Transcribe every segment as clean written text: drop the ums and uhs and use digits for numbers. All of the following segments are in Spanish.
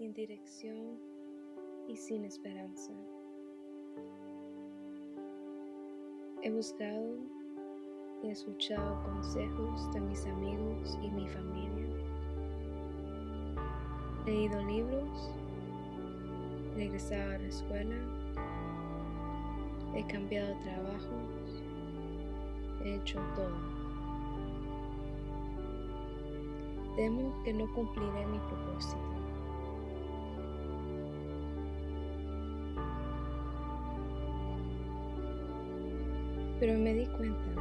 sin dirección y sin esperanza. He buscado y escuchado consejos de mis amigos y mi familia. He leído libros, regresado a la escuela, he cambiado trabajos, he hecho todo. Temo que no cumpliré mi propósito. Pero me di cuenta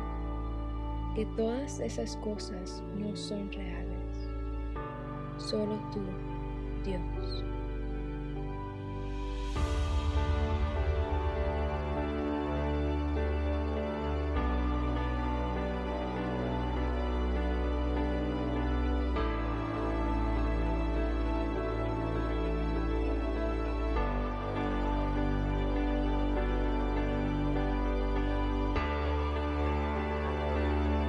que todas esas cosas no son reales. Solo tú, Dios.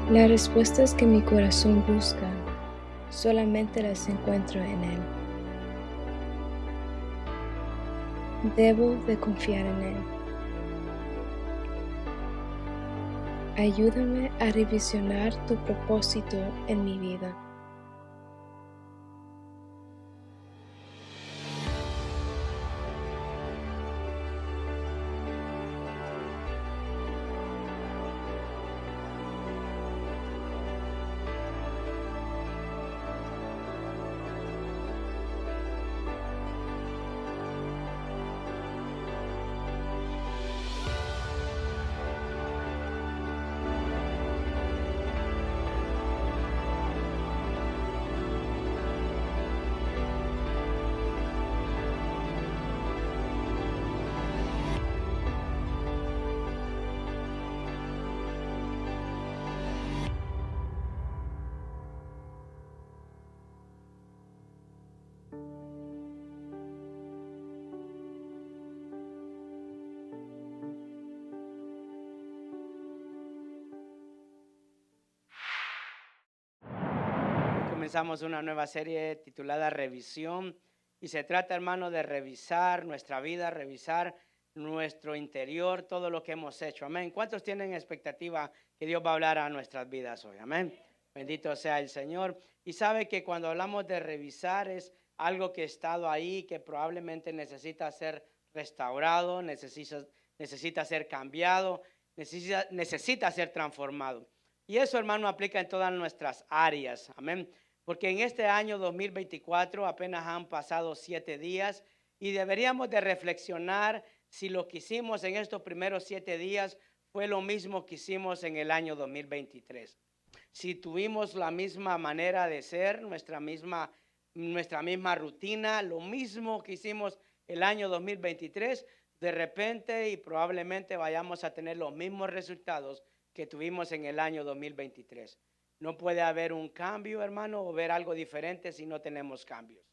Las respuestas que mi corazón busca, solamente las encuentro en Él. Debo de confiar en Él. Ayúdame a revisionar tu propósito en mi vida. Comenzamos una nueva serie titulada Revisión y se trata, hermano, de revisar nuestra vida, revisar nuestro interior, todo lo que hemos hecho. Amén. ¿Cuántos tienen expectativa que Dios va a hablar a nuestras vidas hoy? Amén. Bendito sea el Señor. Y sabe que cuando hablamos de revisar es algo que ha estado ahí, que probablemente necesita ser restaurado, necesita ser cambiado, necesita ser transformado. Y eso, hermano, aplica en todas nuestras áreas. Amén. Porque en este año 2024 apenas han pasado 7 días y deberíamos de reflexionar si lo que hicimos en estos primeros 7 días fue lo mismo que hicimos en el año 2023. Si tuvimos la misma manera de ser, nuestra misma rutina, lo mismo que hicimos el año 2023, de repente y probablemente vayamos a tener los mismos resultados que tuvimos en el año 2023. No puede haber un cambio, hermano, o ver algo diferente si no tenemos cambios.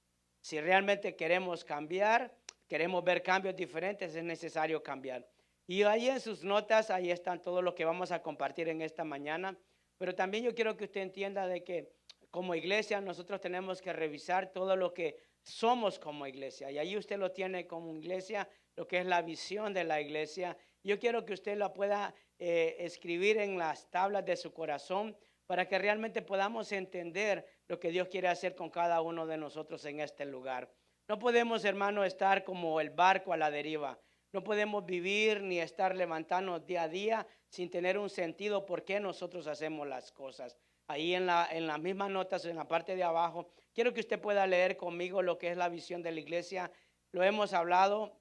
Si realmente queremos cambiar, queremos ver cambios diferentes, es necesario cambiar. Y ahí en sus notas, ahí están todo lo que vamos a compartir en esta mañana. Pero también yo quiero que usted entienda de que como iglesia nosotros tenemos que revisar todo lo que somos como iglesia. Y ahí usted lo tiene como iglesia, lo que es la visión de la iglesia. Yo quiero que usted la pueda escribir en las tablas de su corazón para que realmente podamos entender lo que Dios quiere hacer con cada uno de nosotros en este lugar. No podemos, hermano, estar como el barco a la deriva. No podemos vivir ni estar levantándonos día a día sin tener un sentido por qué nosotros hacemos las cosas. Ahí en las mismas notas, en la parte de abajo, quiero que usted pueda leer conmigo lo que es la visión de la iglesia. Lo hemos hablado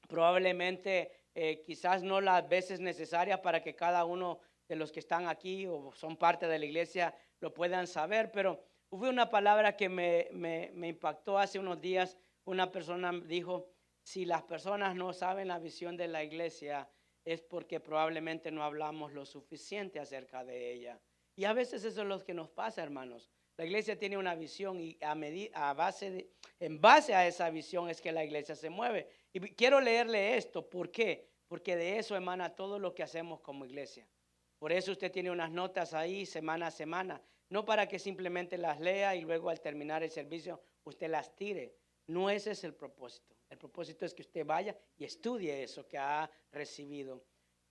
probablemente, quizás no las veces necesarias para que cada uno de los que están aquí o son parte de la iglesia lo puedan saber, pero hubo una palabra que me impactó hace unos días. Una persona dijo, si las personas no saben la visión de la iglesia es porque probablemente no hablamos lo suficiente acerca de ella. Y a veces eso es lo que nos pasa, hermanos. La iglesia tiene una visión y en base a esa visión es que la iglesia se mueve. Y quiero leerle esto. ¿Por qué? Porque de eso emana todo lo que hacemos como iglesia. Por eso usted tiene unas notas ahí semana a semana. No para que simplemente las lea y luego al terminar el servicio usted las tire. No ese es el propósito. El propósito es que usted vaya y estudie eso que ha recibido.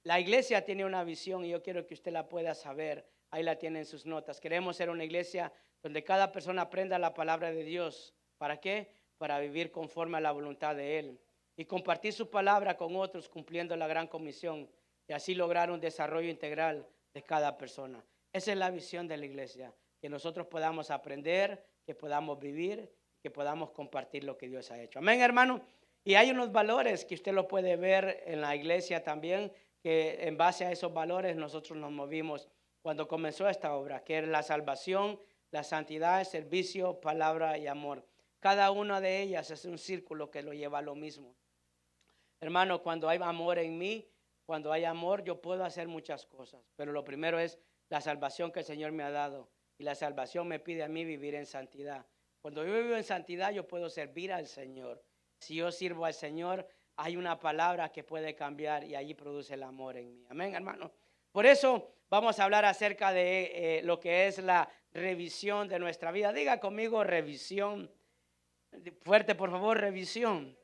La iglesia tiene una visión y yo quiero que usted la pueda saber. Ahí la tiene en sus notas. Queremos ser una iglesia donde cada persona aprenda la palabra de Dios. ¿Para qué? Para vivir conforme a la voluntad de Él y compartir su palabra con otros cumpliendo la gran comisión y así lograr un desarrollo integral de cada persona. Esa es la visión de la iglesia, que nosotros podamos aprender, que podamos vivir, que podamos compartir lo que Dios ha hecho. Amén, hermano. Y hay unos valores que usted lo puede ver en la iglesia también, que en base a esos valores nosotros nos movimos cuando comenzó esta obra, que es la salvación, la santidad, el servicio, palabra y amor. Cada una de ellas es un círculo que lo lleva a lo mismo. Hermano, cuando hay amor en mí, cuando hay amor, yo puedo hacer muchas cosas. Pero lo primero es la salvación que el Señor me ha dado. Y la salvación me pide a mí vivir en santidad. Cuando yo vivo en santidad, yo puedo servir al Señor. Si yo sirvo al Señor, hay una palabra que puede cambiar y allí produce el amor en mí. Amén, hermano. Por eso vamos a hablar acerca de lo que es la revisión de nuestra vida. Diga conmigo revisión. Fuerte, por favor, revisión.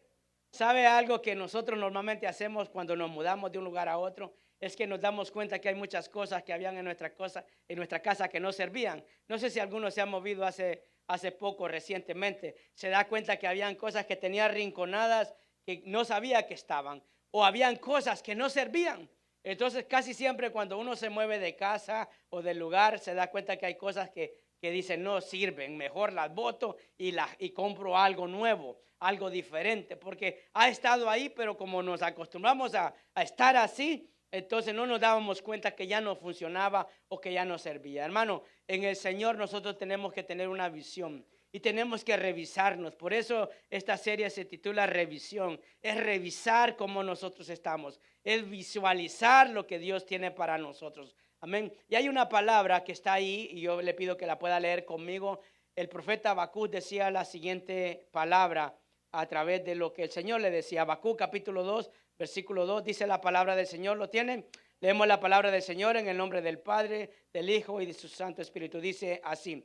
¿Sabe algo que nosotros normalmente hacemos cuando nos mudamos de un lugar a otro? Es que nos damos cuenta que hay muchas cosas que habían en nuestra casa que no servían. No sé si alguno se ha movido hace poco, recientemente. Se da cuenta que habían cosas que tenía arrinconadas que no sabía que estaban. O habían cosas que no servían. Entonces casi siempre cuando uno se mueve de casa o del lugar se da cuenta que hay cosas que dicen no sirven, mejor las boto y compro algo nuevo, algo diferente, porque ha estado ahí, pero como nos acostumbramos a estar así, entonces no nos dábamos cuenta que ya no funcionaba o que ya no servía. Hermano, en el Señor nosotros tenemos que tener una visión y tenemos que revisarnos. Por eso esta serie se titula Revisión. Es revisar cómo nosotros estamos, es visualizar lo que Dios tiene para nosotros. Amén. Y hay una palabra que está ahí y yo le pido que la pueda leer conmigo. El profeta Habacuc decía la siguiente palabra a través de lo que el Señor le decía. Habacuc capítulo 2, versículo 2, dice la palabra del Señor. ¿Lo tienen? Leemos la palabra del Señor en el nombre del Padre, del Hijo y de su Santo Espíritu. Dice así: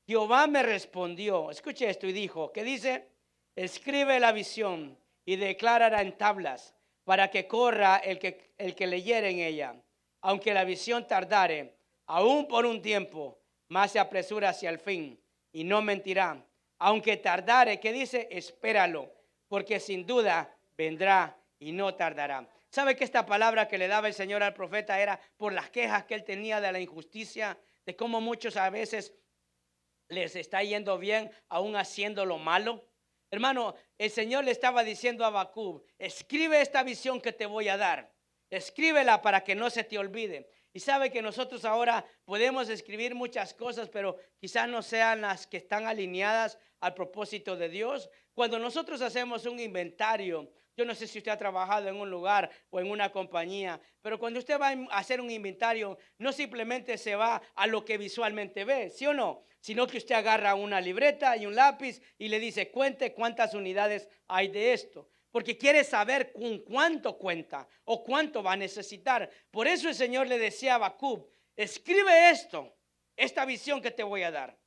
Jehová me respondió, escuche esto, y dijo, ¿qué dice? Escribe la visión y declárala en tablas para que corra el que leyere en ella. Aunque la visión tardare, aún por un tiempo, más se apresura hacia el fin y no mentirá. Aunque tardare, ¿qué dice? Espéralo, porque sin duda vendrá y no tardará. ¿Sabe que esta palabra que le daba el Señor al profeta era por las quejas que él tenía de la injusticia, de cómo muchos a veces les está yendo bien aún haciendo lo malo? Hermano, el Señor le estaba diciendo a Habacuc, escribe esta visión que te voy a dar. Escríbela para que no se te olvide. Y sabe que nosotros ahora podemos escribir muchas cosas, pero quizás no sean las que están alineadas al propósito de Dios. Cuando nosotros hacemos un inventario, yo no sé si usted ha trabajado en un lugar o en una compañía, pero cuando usted va a hacer un inventario, no simplemente se va a lo que visualmente ve, ¿sí o no? Sino que usted agarra una libreta y un lápiz y le dice, cuente cuántas unidades hay de esto. Porque quiere saber con cuánto cuenta o cuánto va a necesitar. Por eso el Señor le decía a Habacuc, escribe esta visión que te voy a dar.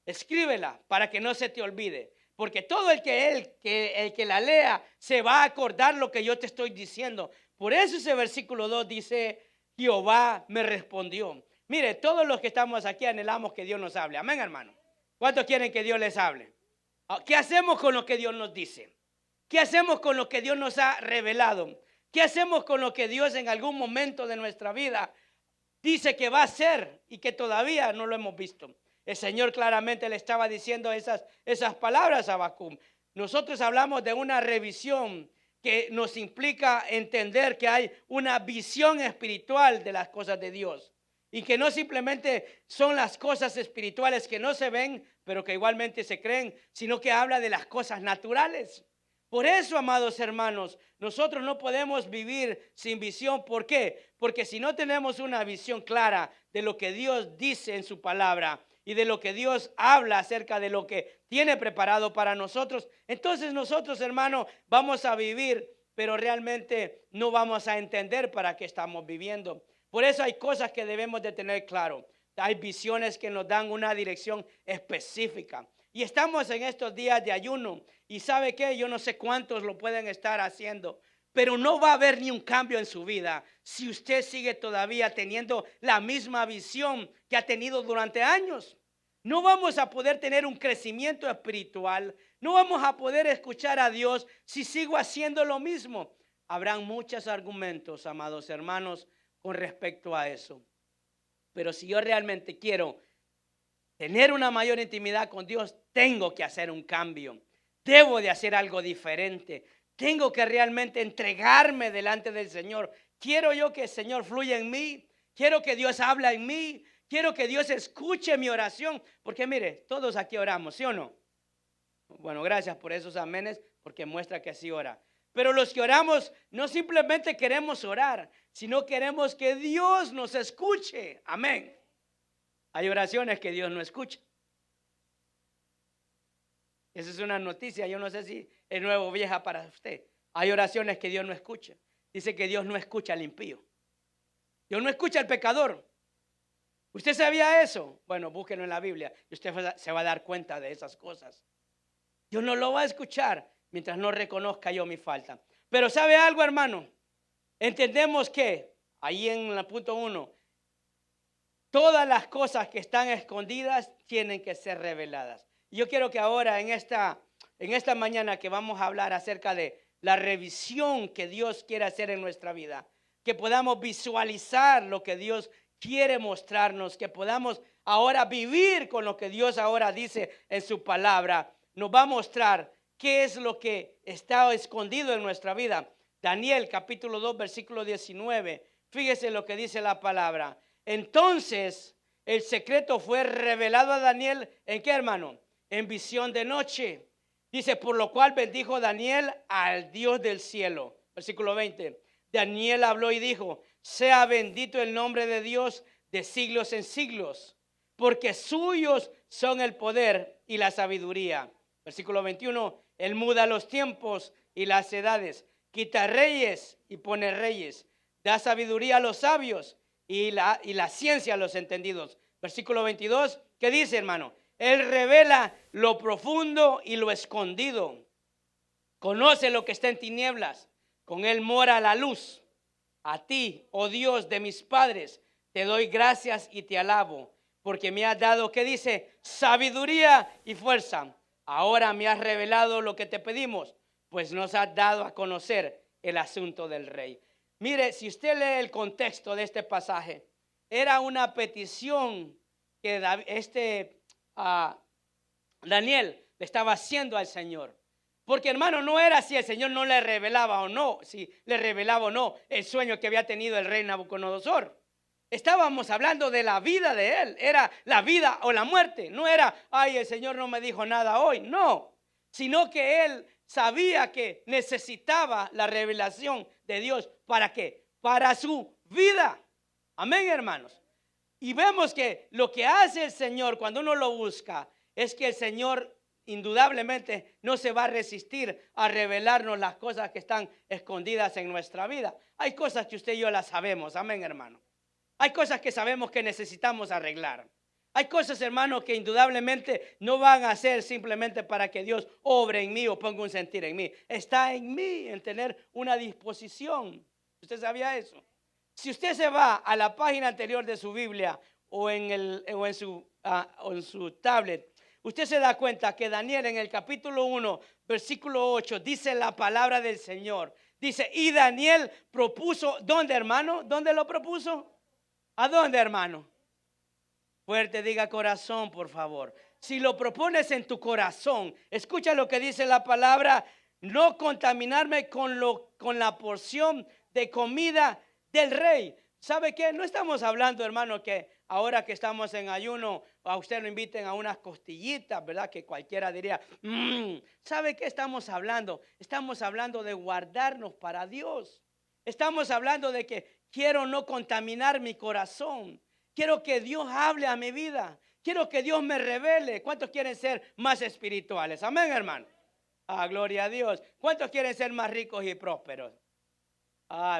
Escríbela para que no se te olvide. Porque todo el que la lea se va a acordar lo que yo te estoy diciendo. Por eso ese versículo 2 dice, Jehová me respondió. Mire, todos los que estamos aquí anhelamos que Dios nos hable. Amén, hermano. ¿Cuántos quieren que Dios les hable? ¿Qué hacemos con lo que Dios nos dice? ¿Qué hacemos con lo que Dios nos ha revelado? ¿Qué hacemos con lo que Dios en algún momento de nuestra vida dice que va a hacer y que todavía no lo hemos visto? El Señor claramente le estaba diciendo esas palabras a Habacuc. Nosotros hablamos de una revisión que nos implica entender que hay una visión espiritual de las cosas de Dios. Y que no simplemente son las cosas espirituales que no se ven, pero que igualmente se creen, sino que habla de las cosas naturales. Por eso, amados hermanos, nosotros no podemos vivir sin visión. ¿Por qué? Porque si no tenemos una visión clara de lo que Dios dice en su palabra y de lo que Dios habla acerca de lo que tiene preparado para nosotros, entonces nosotros, hermanos, vamos a vivir, pero realmente no vamos a entender para qué estamos viviendo. Por eso hay cosas que debemos de tener claro. Hay visiones que nos dan una dirección específica. Y estamos en estos días de ayuno. Y ¿sabe qué? Yo no sé cuántos lo pueden estar haciendo, pero no va a haber ni un cambio en su vida si usted sigue todavía teniendo la misma visión que ha tenido durante años. No vamos a poder tener un crecimiento espiritual. No vamos a poder escuchar a Dios si sigo haciendo lo mismo. Habrán muchos argumentos, amados hermanos, con respecto a eso. Pero si yo realmente quiero tener una mayor intimidad con Dios, tengo que hacer un cambio. Debo de hacer algo diferente. Tengo que realmente entregarme delante del Señor. Quiero yo que el Señor fluya en mí. Quiero que Dios hable en mí. Quiero que Dios escuche mi oración. Porque mire, todos aquí oramos, ¿sí o no? Bueno, gracias por esos amenes, porque muestra que así ora. Pero los que oramos no simplemente queremos orar, sino queremos que Dios nos escuche. Amén. Hay oraciones que Dios no escucha. Esa es una noticia, yo no sé si es nueva o vieja para usted. Hay oraciones que Dios no escucha. Dice que Dios no escucha al impío. Dios no escucha al pecador. ¿Usted sabía eso? Bueno, búsquelo en la Biblia y usted se va a dar cuenta de esas cosas. Dios no lo va a escuchar mientras no reconozca yo mi falta. Pero ¿sabe algo, hermano? Entendemos que ahí en el punto 1, todas las cosas que están escondidas tienen que ser reveladas. Yo quiero que ahora en esta mañana que vamos a hablar acerca de la revisión que Dios quiere hacer en nuestra vida, que podamos visualizar lo que Dios quiere mostrarnos, que podamos ahora vivir con lo que Dios ahora dice en su palabra, nos va a mostrar qué es lo que está escondido en nuestra vida. Daniel capítulo 2 versículo 19, fíjese lo que dice la palabra. Entonces el secreto fue revelado a Daniel, ¿en qué, hermano? En visión de noche. Dice, por lo cual bendijo Daniel al Dios del cielo. Versículo 20. Daniel habló y dijo, sea bendito el nombre de Dios de siglos en siglos, porque suyos son el poder y la sabiduría. Versículo 21. Él muda los tiempos y las edades, quita reyes y pone reyes, da sabiduría a los sabios y la ciencia a los entendidos. Versículo 22. ¿Qué dice, hermano? Él revela lo profundo y lo escondido. Conoce lo que está en tinieblas. Con él mora la luz. A ti, oh Dios de mis padres, te doy gracias y te alabo, porque me has dado, ¿qué dice? Sabiduría y fuerza. Ahora me has revelado lo que te pedimos, pues nos has dado a conocer el asunto del rey. Mire, si usted lee el contexto de este pasaje, era una petición que Daniel le estaba haciendo al Señor. Porque, hermano, no era si el Señor no le revelaba o no, si le revelaba o no el sueño que había tenido el rey Nabucodonosor. Estábamos hablando de la vida de él, era la vida o la muerte. No era, ay, el Señor no me dijo nada hoy, no. Sino que él sabía que necesitaba la revelación de Dios. ¿Para qué? Para su vida. Amén, hermanos. Y vemos que lo que hace el Señor cuando uno lo busca es que el Señor indudablemente no se va a resistir a revelarnos las cosas que están escondidas en nuestra vida. Hay cosas que usted y yo las sabemos, amén, hermano. Hay cosas que sabemos que necesitamos arreglar. Hay cosas, hermano, que indudablemente no van a ser simplemente para que Dios obre en mí o ponga un sentir en mí. Está en mí en tener una disposición. ¿Usted sabía eso? Si usted se va a la página anterior de su Biblia o en su tablet, usted se da cuenta que Daniel en el capítulo 1, versículo 8, dice la palabra del Señor. Dice, y Daniel propuso, ¿dónde, hermano? ¿Dónde lo propuso? ¿A dónde, hermano? Fuerte, diga corazón, por favor. Si lo propones en tu corazón, escucha lo que dice la palabra, no contaminarme con la porción de comida del rey. ¿Sabe qué? No estamos hablando, hermano, que ahora que estamos en ayuno, a usted lo inviten a unas costillitas, ¿verdad? Que cualquiera diría, ¿sabe qué estamos hablando? Estamos hablando de guardarnos para Dios. Estamos hablando de que quiero no contaminar mi corazón. Quiero que Dios hable a mi vida. Quiero que Dios me revele. ¿Cuántos quieren ser más espirituales? Amén, hermano. Gloria a Dios. ¿Cuántos quieren ser más ricos y prósperos?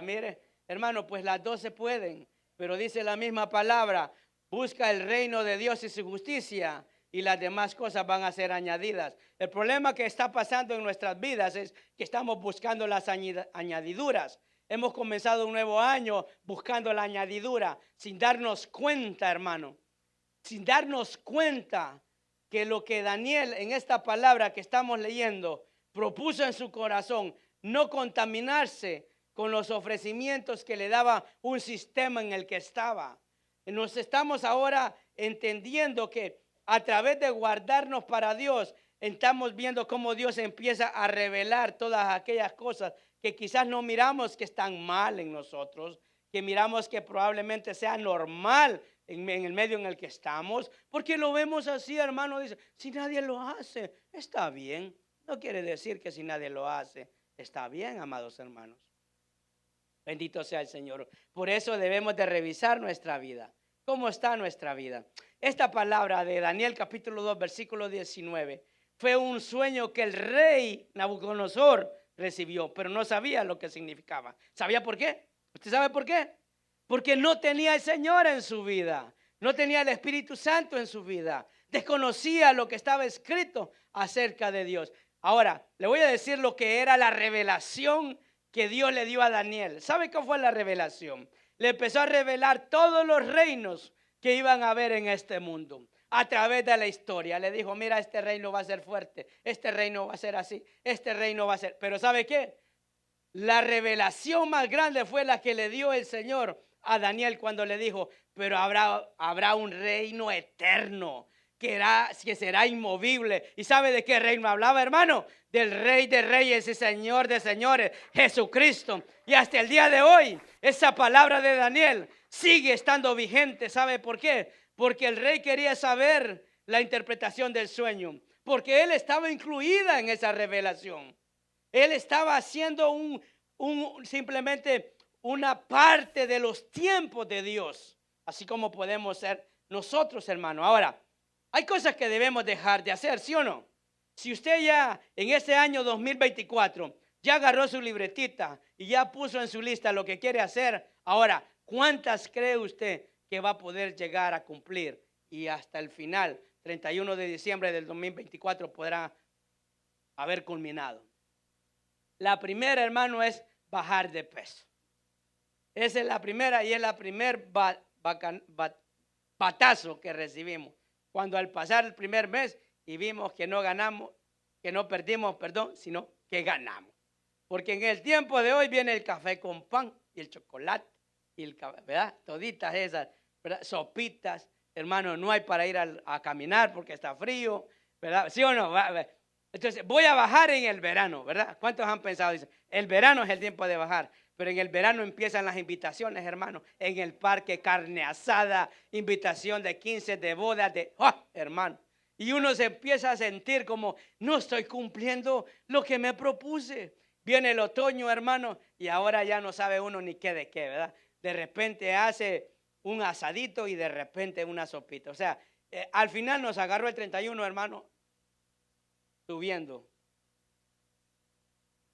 Mire, hermano, pues las dos se pueden. Pero dice la misma palabra, busca el reino de Dios y su justicia y las demás cosas van a ser añadidas. El problema que está pasando en nuestras vidas es que estamos buscando las añadiduras. Hemos comenzado un nuevo año buscando la añadidura sin darnos cuenta, hermano, sin darnos cuenta que lo que Daniel en esta palabra que estamos leyendo propuso en su corazón, no contaminarse con los ofrecimientos que le daba un sistema en el que estaba. Nos estamos ahora entendiendo que a través de guardarnos para Dios, estamos viendo cómo Dios empieza a revelar todas aquellas cosas que quizás no miramos que están mal en nosotros, que miramos que probablemente sea normal en el medio en el que estamos, porque lo vemos así, hermano. Dice, si nadie lo hace, está bien. No quiere decir que si nadie lo hace, está bien, amados hermanos. Bendito sea el Señor. Por eso debemos de revisar nuestra vida. ¿Cómo está nuestra vida? Esta palabra de Daniel capítulo 2, versículo 19, fue un sueño que el rey Nabucodonosor recibió, pero no sabía lo que significaba. ¿Sabía por qué? ¿Usted sabe por qué? Porque no tenía el Señor en su vida. No tenía el Espíritu Santo en su vida. Desconocía lo que estaba escrito acerca de Dios. Ahora, le voy a decir lo que era la revelación que Dios le dio a Daniel. ¿Sabe qué fue la revelación? Le empezó a revelar todos los reinos que iban a haber en este mundo a través de la historia. Le dijo, mira, este reino va a ser fuerte, este reino va a ser así, este reino va a ser. Pero ¿sabe qué? La revelación más grande fue la que le dio el Señor a Daniel cuando le dijo, pero habrá un reino eterno que será inmovible. ¿Y sabe de qué reino hablaba, hermano? Del Rey de Reyes y Señor de Señores, Jesucristo. Y hasta el día de hoy, esa palabra de Daniel sigue estando vigente. ¿Sabe por qué? Porque el rey quería saber la interpretación del sueño, porque él estaba incluida en esa revelación. Él estaba haciendo simplemente una parte de los tiempos de Dios, así como podemos ser nosotros, hermano. Ahora, hay cosas que debemos dejar de hacer, ¿sí o no? Si usted ya en este año 2024 ya agarró su libretita y ya puso en su lista lo que quiere hacer, ahora, ¿cuántas cree usted que va a poder llegar a cumplir? Y hasta el final, 31 de diciembre del 2024, podrá haber culminado. La primera, hermano, es bajar de peso. Esa es la primera y es la primer batazo que recibimos. Cuando al pasar el primer mes y vimos que no ganamos, que no perdimos, perdón, sino que ganamos. Porque en el tiempo de hoy viene el café con pan y el chocolate y el café, ¿verdad? Toditas esas, ¿verdad? Sopitas, hermano, no hay para ir a caminar porque está frío, ¿verdad? ¿Sí o no? Entonces, voy a bajar en el verano, ¿verdad? ¿Cuántos han pensado? Dicen, el verano es el tiempo de bajar, pero en el verano empiezan las invitaciones, hermano. En el parque, carne asada, invitación de 15 de bodas, hermano. Y uno se empieza a sentir como, no estoy cumpliendo lo que me propuse. Viene el otoño, hermano, y ahora ya no sabe uno ni qué de qué, ¿verdad? De repente hace un asadito y de repente una sopita. O sea, al final nos agarró el 31, hermano, subiendo.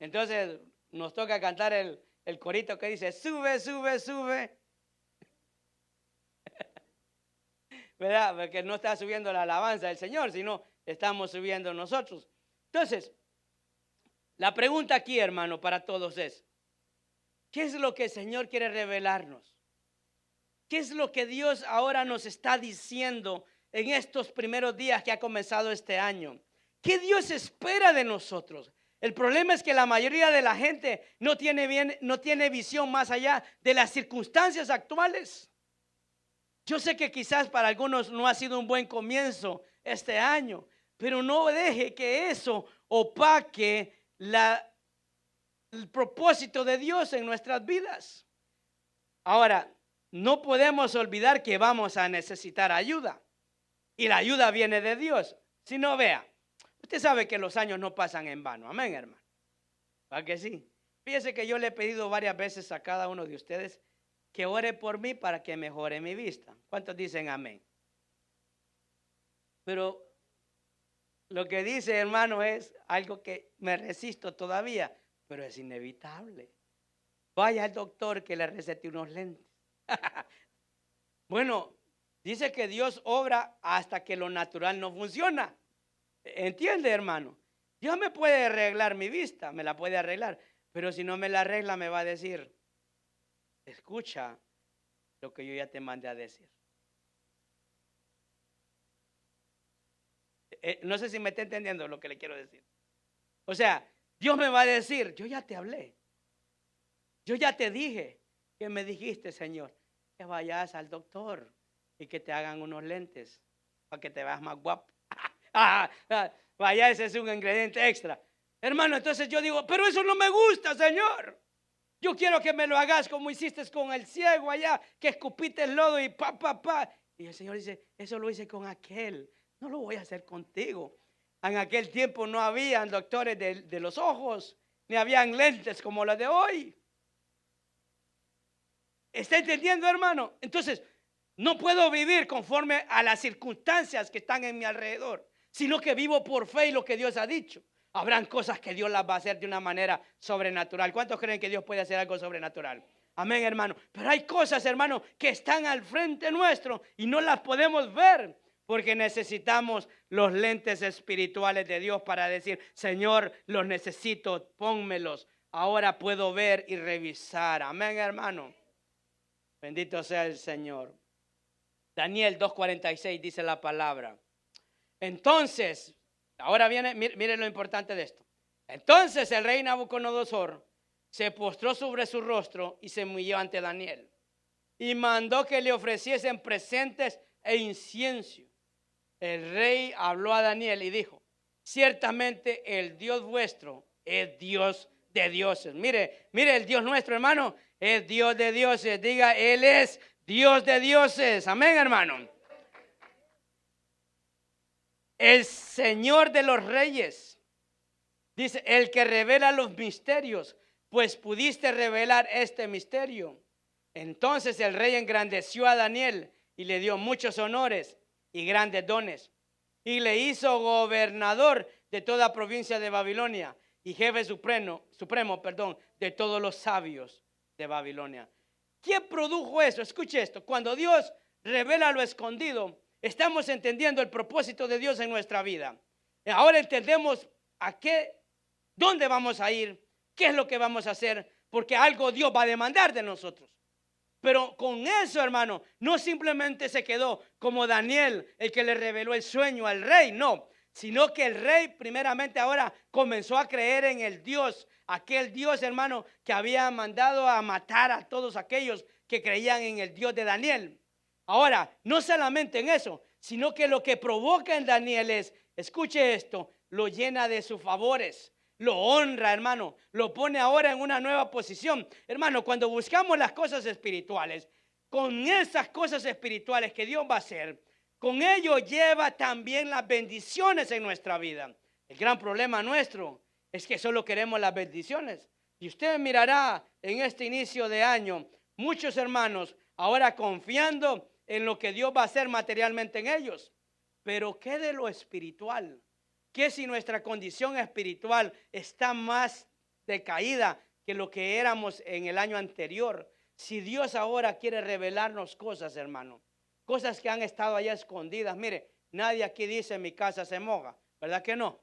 Entonces nos toca cantar el corito que dice, sube, sube, sube. ¿Verdad? Porque no está subiendo la alabanza del Señor, sino estamos subiendo nosotros. Entonces, la pregunta aquí, hermano, para todos es, ¿qué es lo que el Señor quiere revelarnos? ¿Qué es lo que Dios ahora nos está diciendo en estos primeros días que ha comenzado este año? ¿Qué Dios espera de nosotros? El problema es que la mayoría de la gente no tiene visión más allá de las circunstancias actuales. Yo sé que quizás para algunos no ha sido un buen comienzo este año, pero no deje que eso opaque el propósito de Dios en nuestras vidas. Ahora, no podemos olvidar que vamos a necesitar ayuda y la ayuda viene de Dios. Si no, vea, usted sabe que los años no pasan en vano, amén, hermano. ¿Para que sí? Fíjese que yo le he pedido varias veces a cada uno de ustedes que ore por mí para que mejore mi vista. ¿Cuántos dicen amén? Pero lo que dice, hermano, es algo que me resisto todavía, pero es inevitable. Vaya al doctor que le recete unos lentes. Bueno, Dice que Dios obra hasta que lo natural no funciona. ¿Entiende, hermano? Dios me puede arreglar mi vista, me la puede arreglar, pero si no me la arregla me va a decir, escucha lo que yo ya te mandé a decir. No sé si me está entendiendo lo que le quiero decir. O sea, Dios me va a decir, yo ya te hablé, yo ya te dije, que me dijiste, Señor, que vayas al doctor y que te hagan unos lentes para que te veas más guapo. Vaya, ese es un ingrediente extra. Hermano, entonces yo digo, pero eso no me gusta, Señor. Yo quiero que me lo hagas como hiciste con el ciego allá, que escupiste el lodo y pa. Y el Señor dice, eso lo hice con aquel, no lo voy a hacer contigo. En aquel tiempo no habían doctores de los ojos, ni habían lentes como los de hoy. ¿Está entendiendo, hermano? Entonces, no puedo vivir conforme a las circunstancias que están en mi alrededor, sino que vivo por fe y lo que Dios ha dicho. Habrán cosas que Dios las va a hacer de una manera sobrenatural. ¿Cuántos creen que Dios puede hacer algo sobrenatural? Amén, hermano. Pero hay cosas, hermano, que están al frente nuestro y no las podemos ver porque necesitamos los lentes espirituales de Dios para decir, Señor, los necesito, pónmelos. Ahora puedo ver y revisar. Amén, hermano. Bendito sea el Señor. Daniel 2:46 dice la palabra. Entonces, ahora viene, mire lo importante de esto. Entonces el rey Nabucodonosor se postró sobre su rostro y se humilló ante Daniel. Y mandó que le ofreciesen presentes e incienso. El rey habló a Daniel y dijo, ciertamente el Dios vuestro es Dios de dioses. Mire el Dios nuestro, hermano, es Dios de dioses. Diga, Él es Dios de dioses. Amén, hermano. El Señor de los reyes. Dice, el que revela los misterios, pues pudiste revelar este misterio. Entonces el rey engrandeció a Daniel y le dio muchos honores y grandes dones. Y le hizo gobernador de toda provincia de Babilonia y jefe supremo, de todos los sabios de Babilonia. ¿Quién produjo eso? Escuche esto. Cuando Dios revela lo escondido, estamos entendiendo el propósito de Dios en nuestra vida. Ahora entendemos dónde vamos a ir, qué es lo que vamos a hacer, porque algo Dios va a demandar de nosotros. Pero con eso, hermano, no simplemente se quedó como Daniel, el que le reveló el sueño al rey, no, sino que el rey primeramente ahora comenzó a creer en el Dios, aquel Dios, hermano, que había mandado a matar a todos aquellos que creían en el Dios de Daniel. Ahora, no solamente en eso, sino que lo que provoca en Daniel es, escuche esto, lo llena de sus favores. Lo honra, hermano, lo pone ahora en una nueva posición. Hermano, cuando buscamos las cosas espirituales, con esas cosas espirituales que Dios va a hacer, con ello lleva también las bendiciones en nuestra vida. El gran problema nuestro es que solo queremos las bendiciones. Y usted mirará en este inicio de año, muchos hermanos ahora confiando en lo que Dios va a hacer materialmente en ellos. Pero ¿qué de lo espiritual? ¿Qué si nuestra condición espiritual está más decaída que lo que éramos en el año anterior? Si Dios ahora quiere revelarnos cosas, hermano, cosas que han estado allá escondidas. Mire, nadie aquí dice mi casa se moja, ¿verdad que no?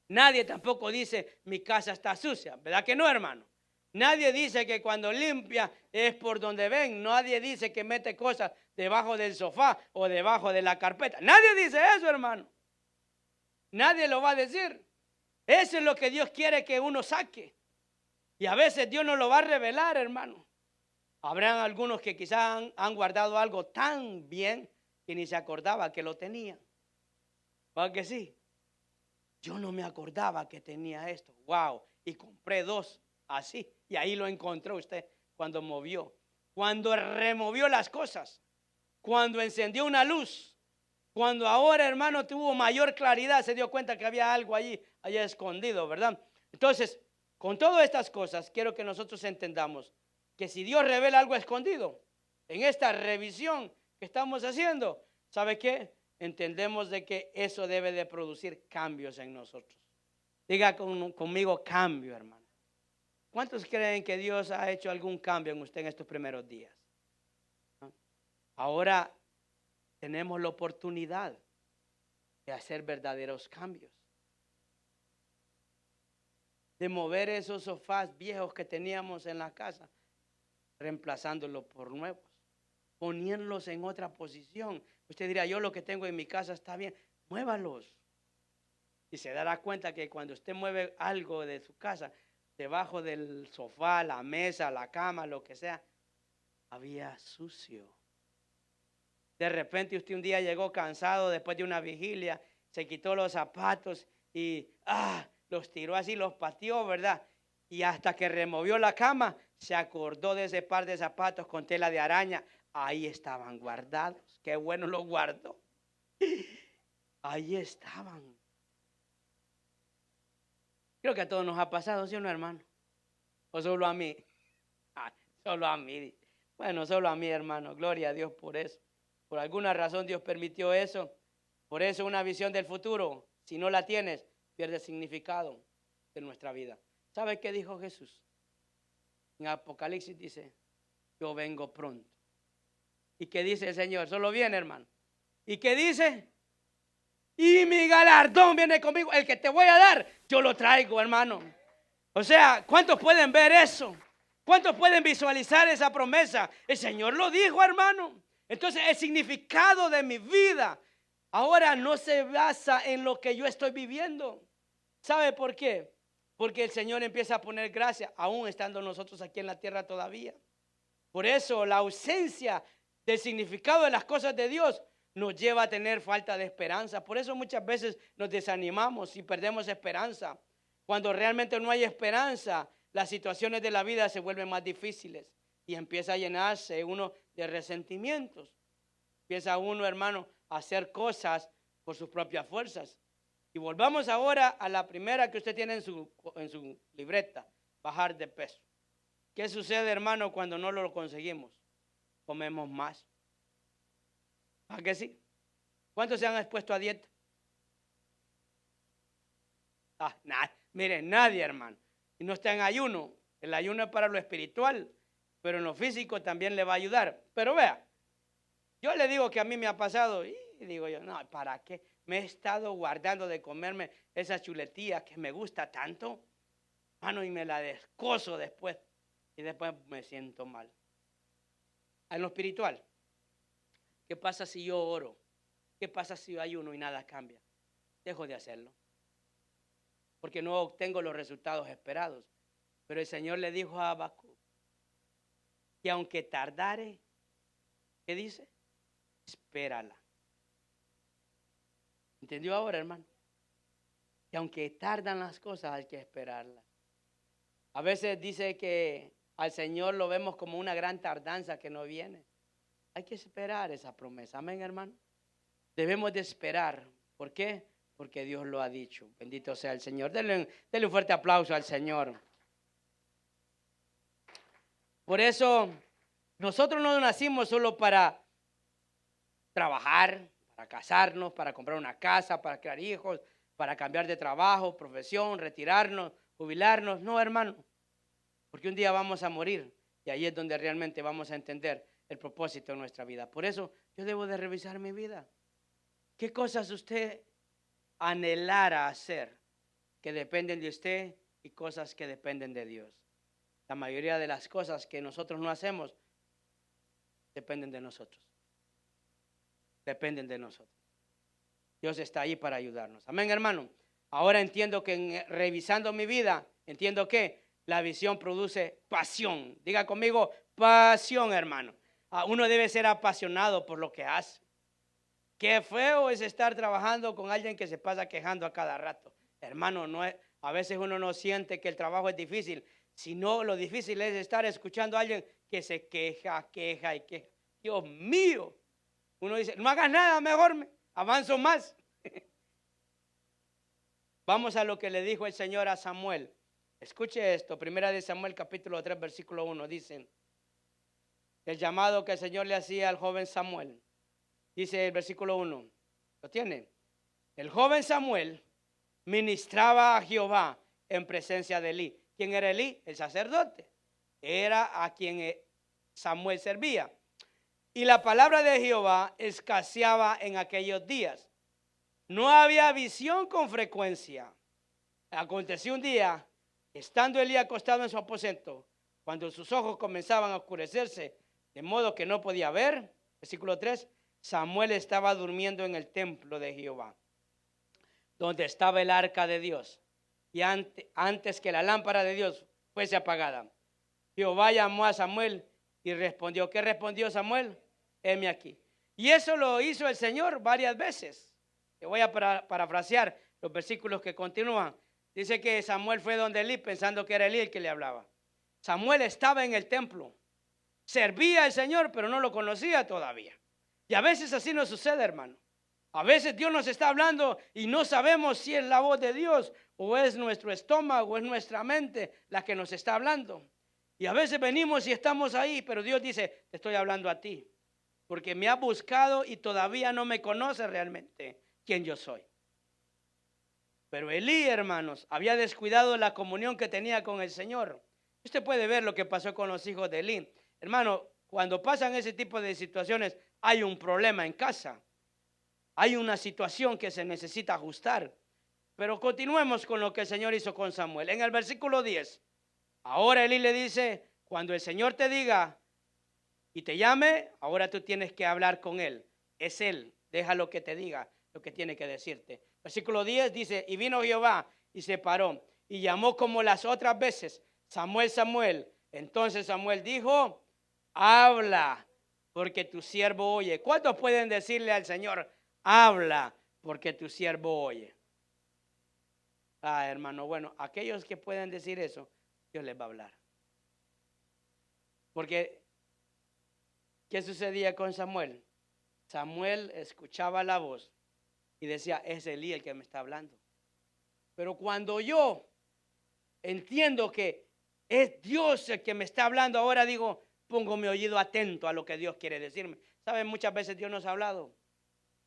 Nadie tampoco dice mi casa está sucia, ¿verdad que no, hermano? Nadie dice que cuando limpia es por donde ven. Nadie dice que mete cosas debajo del sofá o debajo de la carpeta. Nadie dice eso, hermano. Nadie lo va a decir. Eso es lo que Dios quiere que uno saque. Y a veces Dios no lo va a revelar, hermano. Habrán algunos que quizás han guardado algo tan bien que ni se acordaba que lo tenía. ¿Va que sí? Yo no me acordaba que tenía esto. Wow. Y compré 2 así. Y ahí lo encontró usted cuando movió. Cuando removió las cosas. Cuando encendió una luz. Cuando ahora, hermano, tuvo mayor claridad, se dio cuenta que había algo allá escondido, ¿verdad? Entonces, con todas estas cosas, quiero que nosotros entendamos que si Dios revela algo escondido, en esta revisión que estamos haciendo, ¿sabe qué? Entendemos de que eso debe de producir cambios en nosotros. Diga conmigo cambio, hermano. ¿Cuántos creen que Dios ha hecho algún cambio en usted en estos primeros días? Ahora tenemos la oportunidad de hacer verdaderos cambios. De mover esos sofás viejos que teníamos en la casa, reemplazándolos por nuevos, poniéndolos en otra posición. Usted dirá, yo lo que tengo en mi casa está bien, muévalos. Y se dará cuenta que cuando usted mueve algo de su casa, debajo del sofá, la mesa, la cama, lo que sea, había sucio. De repente usted un día llegó cansado después de una vigilia, se quitó los zapatos y los tiró así, los pateó, ¿verdad? Y hasta que removió la cama, se acordó de ese par de zapatos con tela de araña. Ahí estaban guardados. Qué bueno los guardó. Ahí estaban. Creo que a todos nos ha pasado, ¿sí o no, hermano? ¿O solo a mí? Solo a mí. Bueno, solo a mí, hermano. Gloria a Dios por eso. Por alguna razón Dios permitió eso. Por eso una visión del futuro, si no la tienes, pierde significado de nuestra vida. ¿Sabe qué dijo Jesús? En Apocalipsis dice, yo vengo pronto. ¿Y qué dice el Señor? Solo viene, hermano. ¿Y qué dice? Y mi galardón viene conmigo. El que te voy a dar, yo lo traigo, hermano. O sea, ¿cuántos pueden ver eso? ¿Cuántos pueden visualizar esa promesa? El Señor lo dijo, hermano. Entonces, el significado de mi vida ahora no se basa en lo que yo estoy viviendo. ¿Sabe por qué? Porque el Señor empieza a poner gracia, aún estando nosotros aquí en la tierra todavía. Por eso, la ausencia del significado de las cosas de Dios nos lleva a tener falta de esperanza. Por eso muchas veces nos desanimamos y perdemos esperanza. Cuando realmente no hay esperanza, las situaciones de la vida se vuelven más difíciles y empieza a llenarse uno de resentimientos. Empieza uno, hermano, a hacer cosas por sus propias fuerzas. Y volvamos ahora a la primera que usted tiene en su libreta, bajar de peso. ¿Qué sucede, hermano, cuando no lo conseguimos? Comemos más. ¿A qué sí? ¿Cuántos se han expuesto a dieta? Miren, nadie, hermano. Y no está en ayuno. El ayuno es para lo espiritual, pero en lo físico también le va a ayudar. Pero vea, yo le digo que a mí me ha pasado y digo yo, no, ¿para qué? Me he estado guardando de comerme esas chuletillas que me gusta tanto, hermano, y me la descoso después. Y después me siento mal. En lo espiritual, ¿qué pasa si yo oro? ¿Qué pasa si yo ayuno y nada cambia? Dejo de hacerlo. Porque no obtengo los resultados esperados. Pero el Señor le dijo a Habacuc que aunque tardare, ¿qué dice? Espérala. ¿Entendió ahora, hermano? Que aunque tardan las cosas, hay que esperarlas. A veces dice que al Señor lo vemos como una gran tardanza que no viene. Hay que esperar esa promesa. Amén, hermano. Debemos de esperar. ¿Por qué? Porque Dios lo ha dicho. Bendito sea el Señor. Denle un fuerte aplauso al Señor. Por eso, nosotros no nacimos solo para trabajar, para casarnos, para comprar una casa, para crear hijos, para cambiar de trabajo, profesión, retirarnos, jubilarnos. No, hermano. Porque un día vamos a morir y ahí es donde realmente vamos a entender el propósito de nuestra vida. Por eso yo debo de revisar mi vida. ¿Qué cosas usted anhelara hacer que dependen de usted y cosas que dependen de Dios? La mayoría de las cosas que nosotros no hacemos dependen de nosotros. Dependen de nosotros. Dios está ahí para ayudarnos. Amén, hermano. Ahora entiendo que revisando mi vida, entiendo que la visión produce pasión. Diga conmigo, pasión, hermano. Uno debe ser apasionado por lo que hace. Qué feo es estar trabajando con alguien que se pasa quejando a cada rato. Hermano, a veces uno no siente que el trabajo es difícil, sino lo difícil es estar escuchando a alguien que se queja. Dios mío. Uno dice, no hagas nada, mejor avanzo más. Vamos a lo que le dijo el Señor a Samuel. Escuche esto, 1 Samuel capítulo 3, versículo 1, dice, el llamado que el Señor le hacía al joven Samuel. Dice el versículo 1, ¿lo tiene? El joven Samuel ministraba a Jehová en presencia de Elí. ¿Quién era Elí? El sacerdote. Era a quien Samuel servía. Y la palabra de Jehová escaseaba en aquellos días. No había visión con frecuencia. Aconteció un día, estando Elías acostado en su aposento, cuando sus ojos comenzaban a oscurecerse, de modo que no podía ver. Versículo 3, Samuel estaba durmiendo en el templo de Jehová, donde estaba el arca de Dios. Y antes que la lámpara de Dios fuese apagada, Jehová llamó a Samuel y respondió. ¿Qué respondió Samuel? Heme aquí. Y eso lo hizo el Señor varias veces. Te voy a parafrasear los versículos que continúan. Dice que Samuel fue donde Elí pensando que era Elí el que le hablaba. Samuel estaba en el templo. Servía al Señor, pero no lo conocía todavía. Y a veces así nos sucede, hermano. A veces Dios nos está hablando y no sabemos si es la voz de Dios o es nuestro estómago o es nuestra mente la que nos está hablando. Y a veces venimos y estamos ahí, pero Dios dice, te estoy hablando a ti, porque me ha buscado y todavía no me conoce realmente quién yo soy. Pero Elí, hermanos, había descuidado la comunión que tenía con el Señor. Usted puede ver lo que pasó con los hijos de Elí. Hermano, cuando pasan ese tipo de situaciones, hay un problema en casa. Hay una situación que se necesita ajustar. Pero continuemos con lo que el Señor hizo con Samuel. En el versículo 10, ahora Elí le dice, cuando el Señor te diga y te llame, ahora tú tienes que hablar con Él. Es Él, déjalo que te diga lo que tiene que decirte. Versículo 10 dice, y vino Jehová y se paró y llamó como las otras veces, Samuel, Samuel. Entonces Samuel dijo, habla, porque tu siervo oye. ¿Cuántos pueden decirle al Señor, habla, porque tu siervo oye? Hermano, bueno, aquellos que pueden decir eso, Dios les va a hablar. Porque, ¿qué sucedía con Samuel? Samuel escuchaba la voz y decía, es Elí el que me está hablando. Pero cuando yo entiendo que es Dios el que me está hablando, ahora digo, pongo mi oído atento a lo que Dios quiere decirme. ¿Saben? Muchas veces Dios nos ha hablado.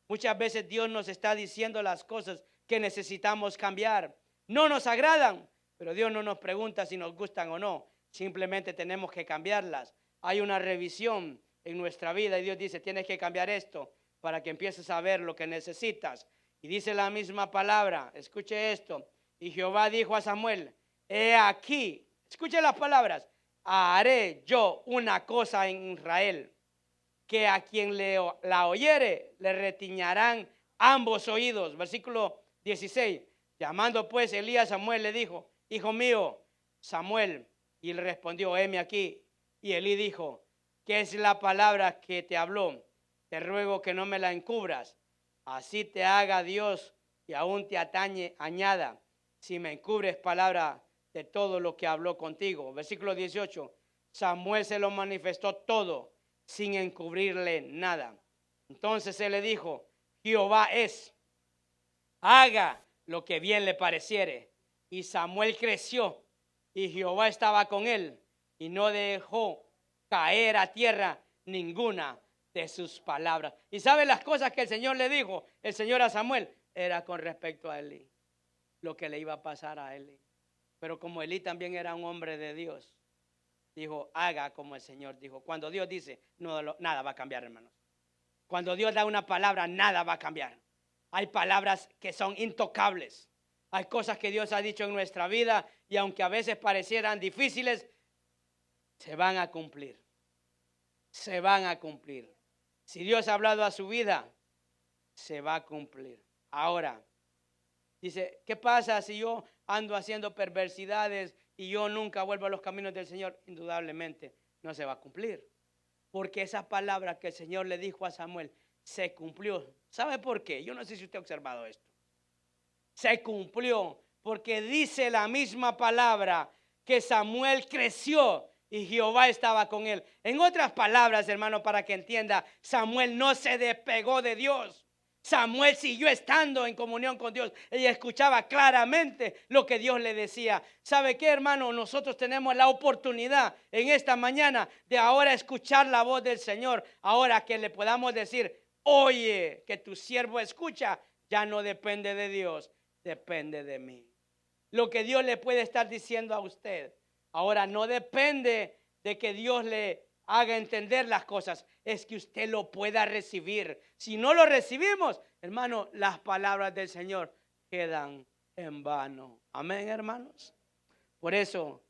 Muchas veces Dios nos está diciendo las cosas que necesitamos cambiar. No nos agradan, pero Dios no nos pregunta si nos gustan o no. Simplemente tenemos que cambiarlas. Hay una revisión en nuestra vida y Dios dice, tienes que cambiar esto para que empieces a ver lo que necesitas. Y dice la misma palabra, escuche esto. Y Jehová dijo a Samuel, he aquí, escuche las palabras, haré yo una cosa en Israel, que a quien la oyere le retiñarán ambos oídos. Versículo 16. Llamando pues Elías a Samuel le dijo, hijo mío, Samuel. Y él respondió, heme aquí. Y Elí dijo, ¿qué es la palabra que te habló? Te ruego que no me la encubras. Así te haga Dios y aún te añada, si me encubres palabra de todo lo que habló contigo. Versículo 18. Samuel se lo manifestó todo, sin encubrirle nada. Entonces él le dijo, Jehová es, haga lo que bien le pareciere. Y Samuel creció y Jehová estaba con él y no dejó caer a tierra ninguna de sus palabras. ¿Y sabe las cosas que el Señor le dijo? El Señor a Samuel era con respecto a Elí, lo que le iba a pasar a Elí. Pero como Elí también era un hombre de Dios, dijo, haga como el Señor dijo. Cuando Dios dice, nada va a cambiar, hermanos. Cuando Dios da una palabra, nada va a cambiar. Hay palabras que son intocables. Hay cosas que Dios ha dicho en nuestra vida y aunque a veces parecieran difíciles, se van a cumplir. Se van a cumplir. Si Dios ha hablado a su vida, se va a cumplir. Ahora, dice, ¿qué pasa si yo ando haciendo perversidades y yo nunca vuelvo a los caminos del Señor? Indudablemente no se va a cumplir. Porque esa palabra que el Señor le dijo a Samuel se cumplió. ¿Sabe por qué? Yo no sé si usted ha observado esto. Se cumplió porque dice la misma palabra que Samuel creció y Jehová estaba con él. En otras palabras, hermano, para que entienda, Samuel no se despegó de Dios. Samuel siguió estando en comunión con Dios y escuchaba claramente lo que Dios le decía. ¿Sabe qué, hermano? Nosotros tenemos la oportunidad en esta mañana de ahora escuchar la voz del Señor. Ahora que le podamos decir, oye, que tu siervo escucha, ya no depende de Dios, depende de mí. Lo que Dios le puede estar diciendo a usted ahora no depende de que Dios le haga entender las cosas. es que usted lo pueda recibir. Si no lo recibimos, hermano, las palabras del Señor quedan en vano. Amén, hermanos. Por eso,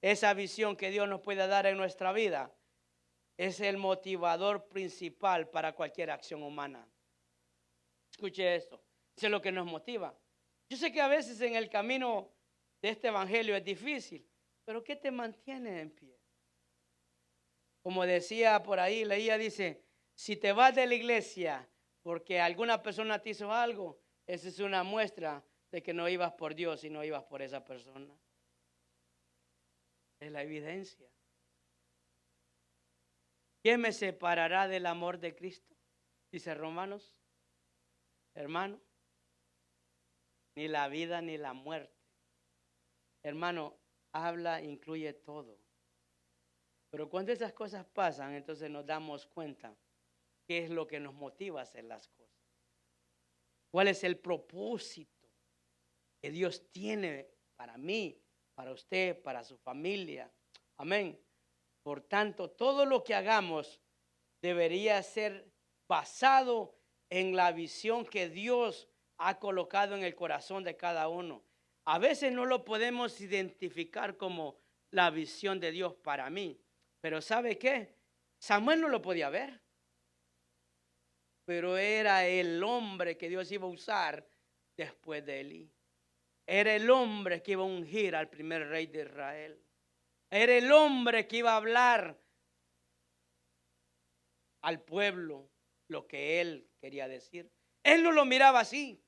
esa visión que Dios nos puede dar en nuestra vida es el motivador principal para cualquier acción humana. Escuche esto, eso es lo que nos motiva. Yo sé que a veces en el camino de este evangelio es difícil, pero ¿qué te mantiene en pie? Como decía por ahí, leía, dice, si te vas de la iglesia porque alguna persona te hizo algo, esa es una muestra de que no ibas por Dios y no ibas por esa persona. Es la evidencia. ¿Quién me separará del amor de Cristo? Dice Romanos, hermano, ni la vida ni la muerte. Hermano, habla, incluye todo. Pero cuando esas cosas pasan, entonces nos damos cuenta qué es lo que nos motiva a hacer las cosas. ¿Cuál es el propósito que Dios tiene para mí, para usted, para su familia? Amén. Por tanto, todo lo que hagamos debería ser basado en la visión que Dios ha colocado en el corazón de cada uno. A veces no lo podemos identificar como la visión de Dios para mí. Pero ¿sabe qué? Samuel no lo podía ver. Pero era el hombre que Dios iba a usar después de Elí. Era el hombre que iba a ungir al primer rey de Israel. Era el hombre que iba a hablar al pueblo lo que él quería decir. Él no lo miraba así.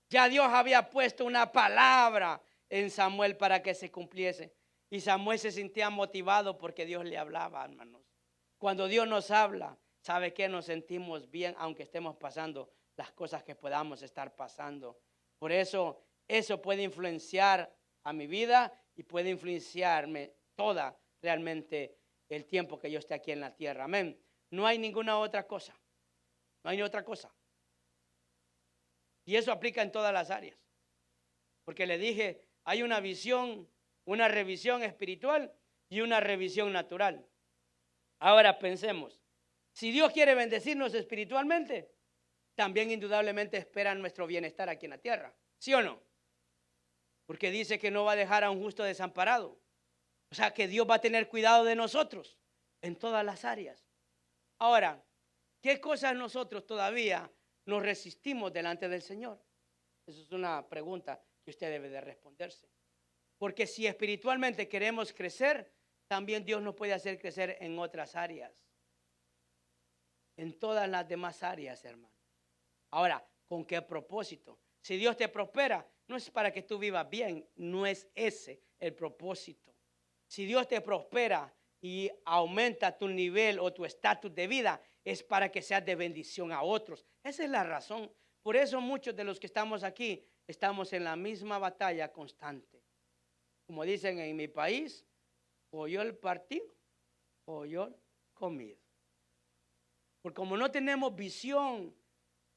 Ya Dios había puesto una palabra en Samuel para que se cumpliese. Y Samuel se sentía motivado porque Dios le hablaba, hermanos. Cuando Dios nos habla, ¿sabe qué? Nos sentimos bien aunque estemos pasando las cosas que podamos estar pasando. Por eso, eso puede influenciar a mi vida y puede influenciarme toda realmente el tiempo que yo esté aquí en la tierra. Amén. No hay ninguna otra cosa. No hay otra cosa. Y eso aplica en todas las áreas. Porque le dije, hay una visión, una revisión espiritual y una revisión natural. Ahora pensemos, si Dios quiere bendecirnos espiritualmente, también indudablemente espera nuestro bienestar aquí en la tierra. ¿Sí o no? Porque dice que no va a dejar a un justo desamparado. O sea que Dios va a tener cuidado de nosotros en todas las áreas. Ahora, ¿qué cosas nosotros todavía nos resistimos delante del Señor? Esa es una pregunta que usted debe de responderse. Porque si espiritualmente queremos crecer, también Dios nos puede hacer crecer en otras áreas. En todas las demás áreas, hermano. Ahora, ¿con qué propósito? Si Dios te prospera, no es para que tú vivas bien, no es ese el propósito. Si Dios te prospera y aumenta tu nivel o tu estatus de vida, es para que seas de bendición a otros. Esa es la razón. Por eso muchos de los que estamos aquí estamos en la misma batalla constante. Como dicen en mi país, o yo el partido o yo el comido. Porque como no tenemos visión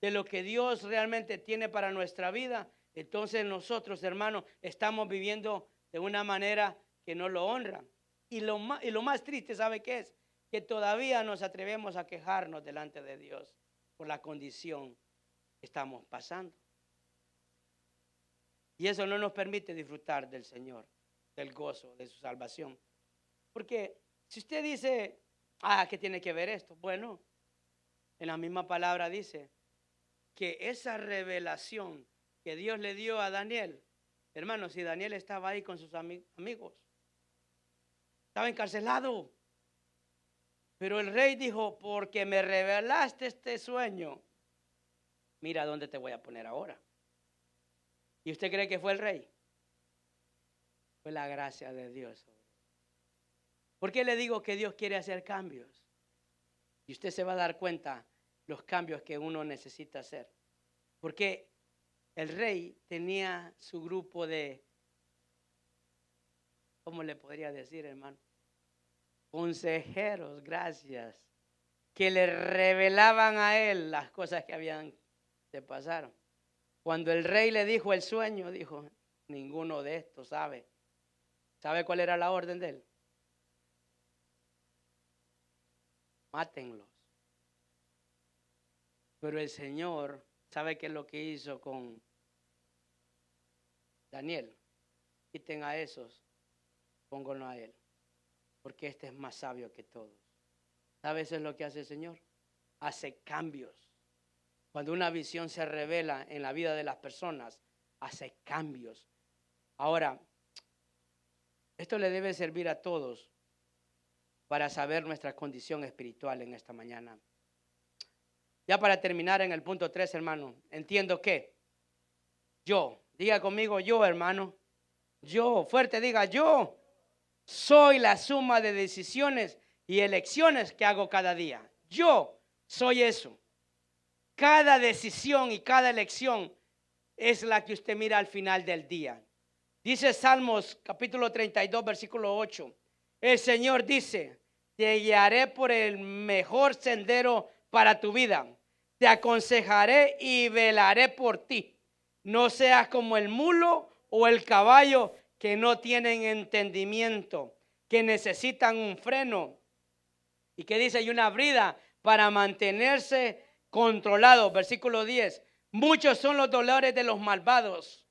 de lo que Dios realmente tiene para nuestra vida, entonces nosotros, hermanos, estamos viviendo de una manera que no lo honra. Y lo más triste, ¿sabe qué es? Que todavía nos atrevemos a quejarnos delante de Dios por la condición que estamos pasando. Y eso no nos permite disfrutar del Señor, del gozo, de su salvación. Porque si usted dice, ¿qué tiene que ver esto? Bueno, en la misma palabra dice que esa revelación que Dios le dio a Daniel, hermanos, si Daniel estaba ahí con sus amigos, estaba encarcelado, pero el rey dijo, porque me revelaste este sueño, mira dónde te voy a poner ahora. ¿Y usted cree que fue el rey? Fue la gracia de Dios. ¿Por qué le digo que Dios quiere hacer cambios? Y usted se va a dar cuenta los cambios que uno necesita hacer. Porque el rey tenía su grupo de, ¿cómo le podría decir, hermano? Consejeros, gracias, que le revelaban a él las cosas que habían de pasar. Cuando el rey le dijo el sueño, dijo, ninguno de estos sabe. ¿Sabe cuál era la orden de él? mátenlos. Pero el Señor, ¿sabe qué es lo que hizo con Daniel? Quiten a esos, pónganlo a él, porque este es más sabio que todos. ¿Sabe eso es lo que hace el Señor? Hace cambios. Cuando una visión se revela en la vida de las personas, hace cambios. Ahora, esto le debe servir a todos para saber nuestra condición espiritual en esta mañana. Ya para terminar en el punto 3, hermano, entiendo que diga conmigo yo, hermano, yo, fuerte diga yo, soy la suma de decisiones y elecciones que hago cada día. Yo soy eso. Cada decisión y cada elección es la que usted mira al final del día. Dice Salmos capítulo 32, versículo 8. El Señor dice, te guiaré por el mejor sendero para tu vida. Te aconsejaré y velaré por ti. No seas como el mulo o el caballo que no tienen entendimiento, que necesitan un freno. Y que dice, y una brida para mantenerse controlado. Versículo 10. Muchos son los dolores de los malvados,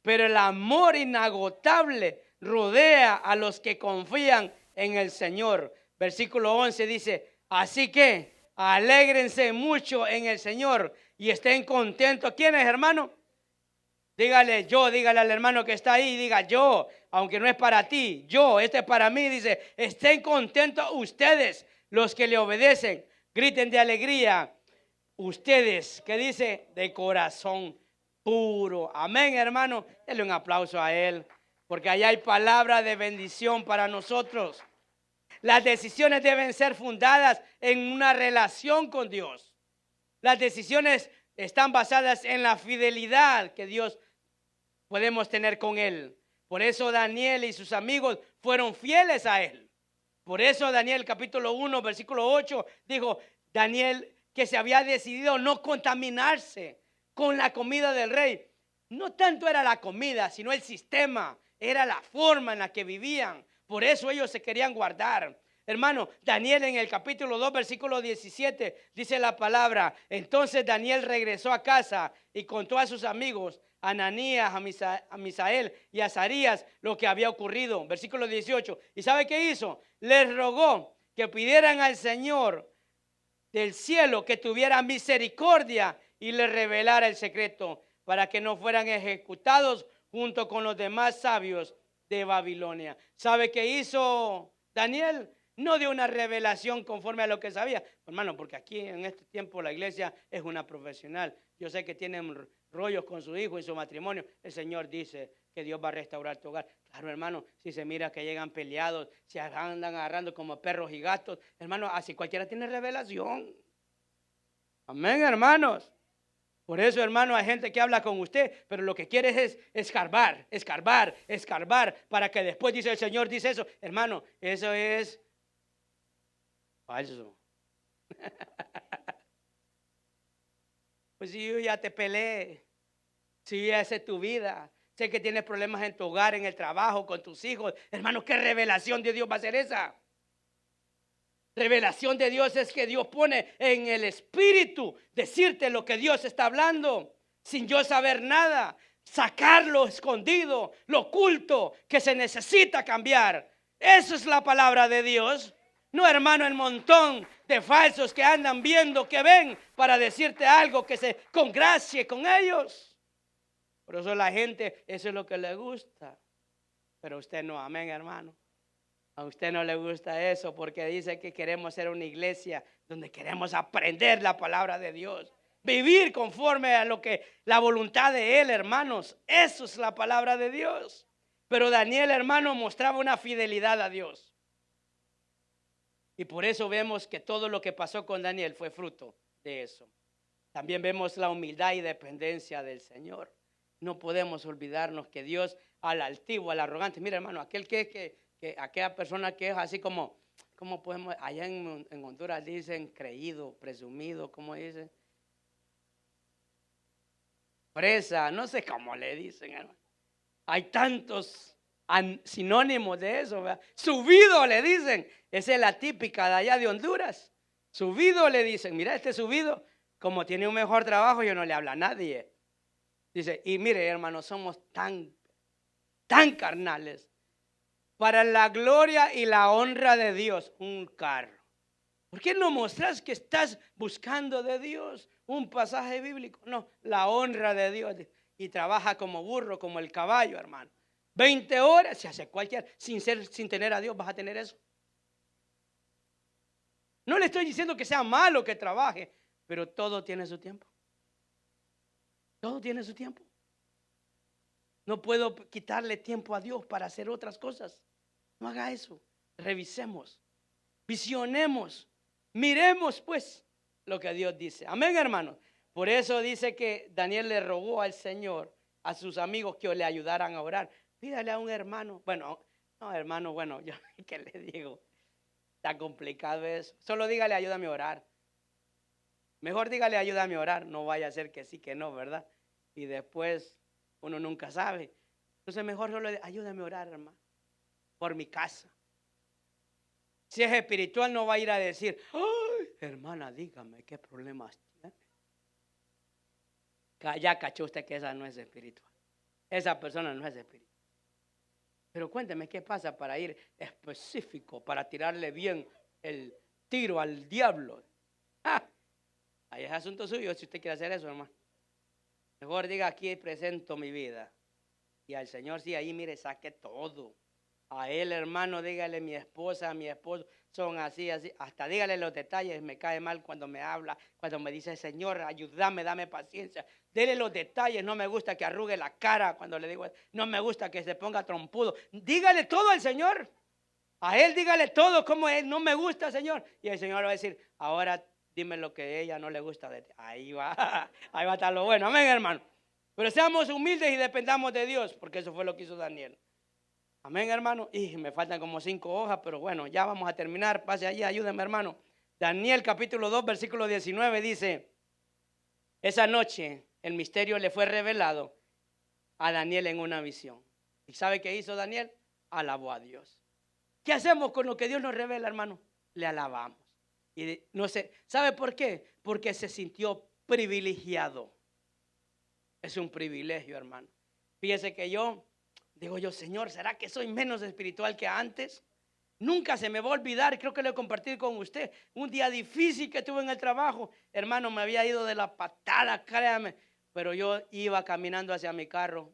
pero el amor inagotable rodea a los que confían en el Señor. Versículo 11 dice, así que alégrense mucho en el Señor y estén contentos. ¿Quiénes, hermano? Dígale al hermano que está ahí, diga yo, aunque no es para ti, este es para mí. Dice, estén contentos ustedes, los que le obedecen, griten de alegría. Ustedes, que dice, de corazón puro. Amén, hermano. Denle un aplauso a él, porque allá hay palabra de bendición para nosotros. Las decisiones deben ser fundadas en una relación con Dios. Las decisiones están basadas en la fidelidad que Dios podemos tener con Él. Por eso Daniel y sus amigos fueron fieles a Él. Por eso Daniel capítulo 1, versículo 8, dijo Daniel que se había decidido no contaminarse con la comida del rey. No tanto era la comida, sino el sistema, era la forma en la que vivían. Por eso ellos se querían guardar. Hermano, Daniel en el capítulo 2, versículo 17, dice la palabra. Entonces Daniel regresó a casa y contó a sus amigos, a Ananías, a Misael y a Azarías, lo que había ocurrido. Versículo 18. ¿Y sabe qué hizo? Les rogó que pidieran al Señor del cielo que tuviera misericordia y les revelara el secreto para que no fueran ejecutados junto con los demás sabios de Babilonia. ¿Sabe qué hizo Daniel? No dio una revelación conforme a lo que sabía, hermano, porque aquí en este tiempo la iglesia es una profesional. Yo sé que tienen rollos con su hijo y su matrimonio. El Señor dice que Dios va a restaurar tu hogar. Claro, hermano, si se mira que llegan peleados, se andan agarrando como perros y gatos, hermano, así cualquiera tiene revelación. Amén, hermanos. Por eso, hermano, hay gente que habla con usted, pero lo que quiere es escarbar, para que después dice el Señor, dice eso. Hermano, eso es falso. Pues si yo ya te peleé, si yo ya sé tu vida, sé que tienes problemas en tu hogar, en el trabajo, con tus hijos. Hermano, ¿qué revelación de Dios va a ser esa? Revelación de Dios es que Dios pone en el espíritu decirte lo que Dios está hablando sin yo saber nada, sacar lo escondido, lo oculto que se necesita cambiar. Eso es la palabra de Dios. No, hermano, el montón de falsos que andan viendo, que ven para decirte algo que se congracie con ellos. Por eso la gente, eso es lo que le gusta. Pero a usted no, amén, hermano. A usted no le gusta eso porque dice que queremos ser una iglesia donde queremos aprender la palabra de Dios. Vivir conforme a lo que la voluntad de Él, hermanos. Eso es la palabra de Dios. Pero Daniel, hermano, mostraba una fidelidad a Dios. Y por eso vemos que todo lo que pasó con Daniel fue fruto de eso. También vemos la humildad y dependencia del Señor. No podemos olvidarnos que Dios al altivo, al arrogante. Mira, hermano, aquel que aquella persona que es así como podemos, allá en Honduras dicen creído, presumido, ¿cómo dicen? Presa, no sé cómo le dicen, hermano. Hay tantos sinónimos de eso, ¿verdad? Subido le dicen. Esa es la típica de allá de Honduras. Subido le dicen, mira, este subido, como tiene un mejor trabajo, yo no le hablo a nadie. Dice, y mire, hermanos, somos tan carnales. Para la gloria y la honra de Dios, un carro. ¿Por qué no mostras que estás buscando de Dios un pasaje bíblico? No, la honra de Dios. Y trabaja como burro, como el caballo, hermano. 20 horas, se hace cualquier, sin tener a Dios, vas a tener eso. No le estoy diciendo que sea malo que trabaje, pero todo tiene su tiempo. Todo tiene su tiempo. No puedo quitarle tiempo a Dios para hacer otras cosas. No haga eso. Revisemos, visionemos, miremos pues lo que Dios dice. Amén, hermanos. Por eso dice que Daniel le rogó al Señor, a sus amigos, que le ayudaran a orar. Pídale a un hermano. Bueno, no, hermano, bueno, yo qué le digo. Está complicado eso. Solo dígale, ayúdame a orar. Mejor dígale, ayúdame a orar. No vaya a ser que sí, que no, ¿verdad? Y después uno nunca sabe. Entonces mejor solo ayúdame a orar, hermano, por mi casa. Si es espiritual, no va a ir a decir, ay, hermana, dígame qué problemas tiene. Ya cachó usted que esa no es espiritual. Esa persona no es espiritual. Pero cuénteme qué pasa para ir específico, para tirarle bien el tiro al diablo. Ahí es asunto suyo si usted quiere hacer eso, hermano. Mejor diga, aquí presento mi vida. Y al Señor, sí, ahí mire, saque todo. A él, hermano, dígale, mi esposa, mi esposo son así, así. Hasta dígale los detalles. Me cae mal cuando me habla, cuando me dice, Señor, ayúdame, dame paciencia. Dele los detalles. No me gusta que arrugue la cara cuando le digo, no me gusta que se ponga trompudo. Dígale todo al Señor. A él dígale todo como es. No me gusta, Señor. Y el Señor va a decir, ahora dime lo que a ella no le gusta de ti. Ahí va a estar lo bueno. Amén, hermano. Pero seamos humildes y dependamos de Dios, porque eso fue lo que hizo Daniel. Amén, hermano. Y me faltan como 5 hojas, pero bueno, ya vamos a terminar. Pase allí, ayúdenme, hermano. Daniel capítulo 2, versículo 19 dice, esa noche el misterio le fue revelado a Daniel en una visión. ¿Y sabe qué hizo Daniel? Alabó a Dios. ¿Qué hacemos con lo que Dios nos revela, hermano? Le alabamos. Y no sé, ¿sabe por qué? Porque se sintió privilegiado. Es un privilegio, hermano. Fíjese que digo yo, Señor, ¿será que soy menos espiritual que antes? Nunca se me va a olvidar, creo que lo he compartido con usted. Un día difícil que tuve en el trabajo, hermano, me había ido de la patada, créame. Pero yo iba caminando hacia mi carro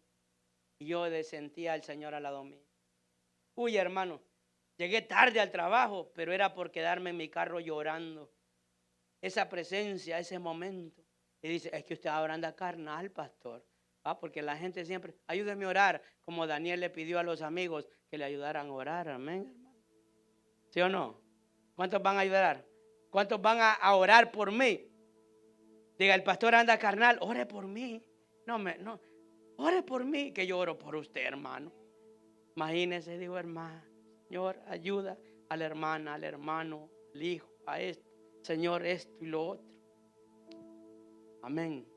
y yo sentía al Señor al lado mío. Uy, hermano, llegué tarde al trabajo, pero era por quedarme en mi carro llorando. Esa presencia, ese momento. Y dice, es que usted ahora anda carnal, pastor. Porque la gente siempre, ayúdeme a orar, como Daniel le pidió a los amigos que le ayudaran a orar. Amén, hermano. ¿Sí o no? ¿Cuántos van a ayudar? ¿Cuántos van a orar por mí? Diga, el pastor anda carnal, ore por mí. No, ore por mí, que yo oro por usted, hermano. Imagínese, digo, hermano, Señor, ayuda a la hermana, al hermano, al hijo, a esto. Señor, esto y lo otro. Amén.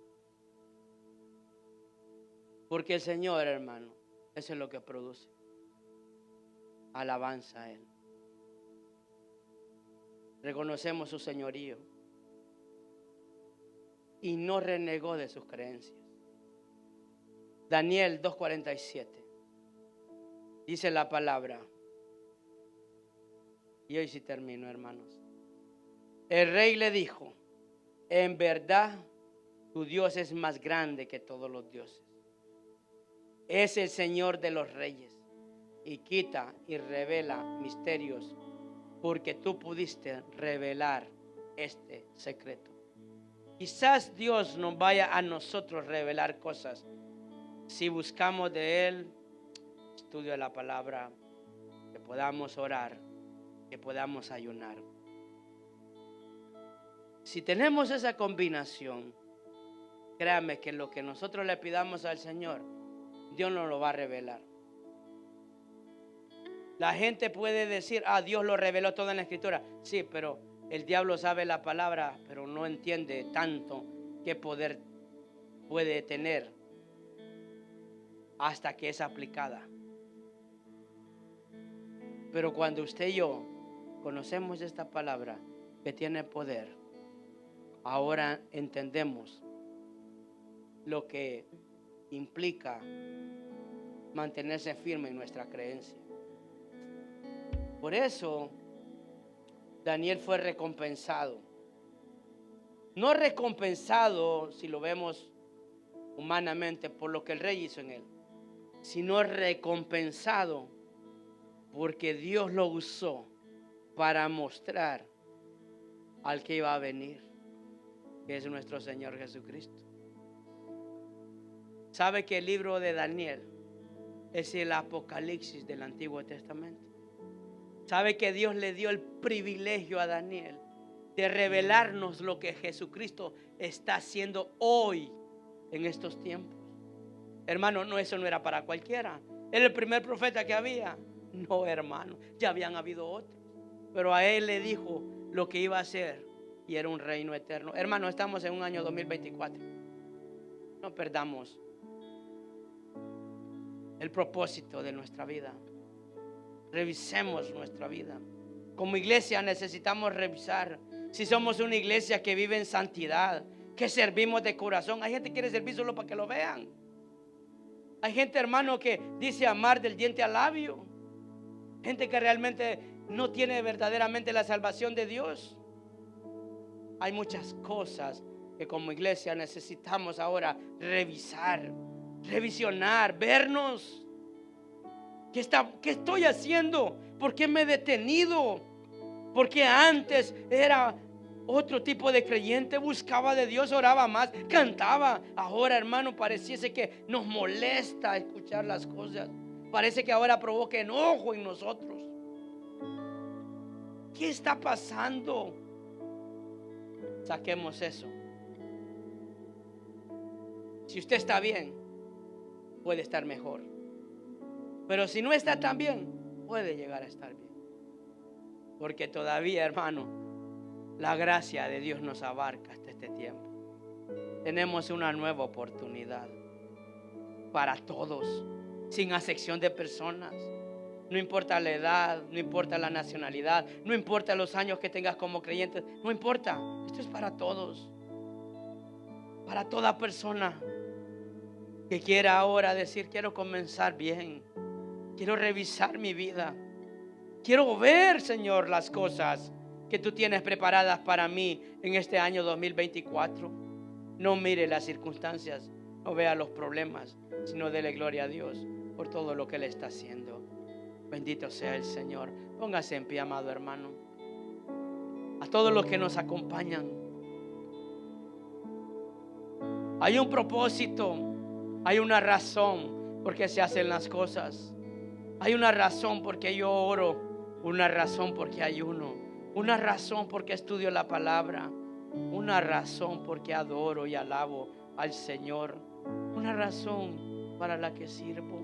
Porque el Señor, hermano, eso es lo que produce alabanza a Él. Reconocemos su señorío y no renegó de sus creencias. Daniel 2:47 dice la palabra, y hoy sí termino, hermanos. El rey le dijo, en verdad tu Dios es más grande que todos los dioses. Es el Señor de los reyes y quita y revela misterios, porque tú pudiste revelar este secreto. Quizás Dios nos vaya a nosotros revelar cosas si buscamos de Él estudio de la palabra, que podamos orar, que podamos ayunar. Si tenemos esa combinación, créame que lo que nosotros le pidamos al Señor, Dios nos lo va a revelar. La gente puede decir, Dios lo reveló todo en la Escritura. Sí, pero el diablo sabe la palabra, pero no entiende tanto qué poder puede tener hasta que es aplicada. Pero cuando usted y yo conocemos esta palabra, que tiene poder. Ahora entendemos lo que implica mantenerse firme en nuestra creencia. Por eso Daniel fue recompensado. No recompensado, si lo vemos humanamente, por lo que el rey hizo en él, sino recompensado porque Dios lo usó para mostrar al que iba a venir, que es nuestro Señor Jesucristo. ¿Sabe que el libro de Daniel es el Apocalipsis del Antiguo Testamento? ¿Sabe que Dios le dio el privilegio a Daniel de revelarnos lo que Jesucristo está haciendo hoy en estos tiempos? Hermano, no, eso no era para cualquiera. Era el primer profeta que había. No, hermano, ya habían habido otros, pero a él le dijo lo que iba a hacer y era un reino eterno. Hermano, estamos en un año 2024. No perdamos el propósito de nuestra vida. Revisemos nuestra vida. Como iglesia necesitamos revisar si somos una iglesia que vive en santidad, que servimos de corazón. Hay gente que quiere servir solo para que lo vean. Hay gente, hermano, que dice amar del diente al labio. Gente que realmente no tiene verdaderamente la salvación de Dios. Hay muchas cosas que como iglesia necesitamos ahora revisar, revisionar, vernos. ¿Qué estoy haciendo? ¿Por qué me he detenido? Porque antes era otro tipo de creyente, buscaba de Dios, oraba más, cantaba. Ahora, hermano, pareciese que nos molesta escuchar las cosas. Parece que ahora provoca enojo en nosotros. ¿Qué está pasando? Saquemos eso. Si usted está bien, puede estar mejor. Pero si no está tan bien, puede llegar a estar bien. Porque todavía, hermano, la gracia de Dios nos abarca hasta este tiempo. Tenemos una nueva oportunidad para todos, sin acepción de personas. No importa la edad, no importa la nacionalidad, no importa los años que tengas como creyente, no importa. Esto es para todos, para toda persona que quiera ahora decir: quiero comenzar bien, quiero revisar mi vida, quiero ver, Señor, las cosas que tú tienes preparadas para mí en este año 2024. No mire las circunstancias, no vea los problemas, sino dele gloria a Dios por todo lo que Él está haciendo. Bendito sea el Señor. Póngase en pie, amado hermano. A todos los que nos acompañan, hay un propósito, hay una razón por qué se hacen las cosas. Hay una razón por qué yo oro, una razón por qué ayuno, una razón por qué estudio la palabra, una razón por qué adoro y alabo al Señor, una razón para la que sirvo.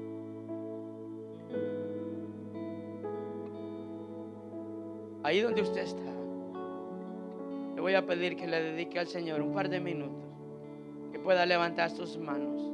Ahí donde usted está, le voy a pedir que le dedique al Señor un par de minutos, que pueda levantar sus manos.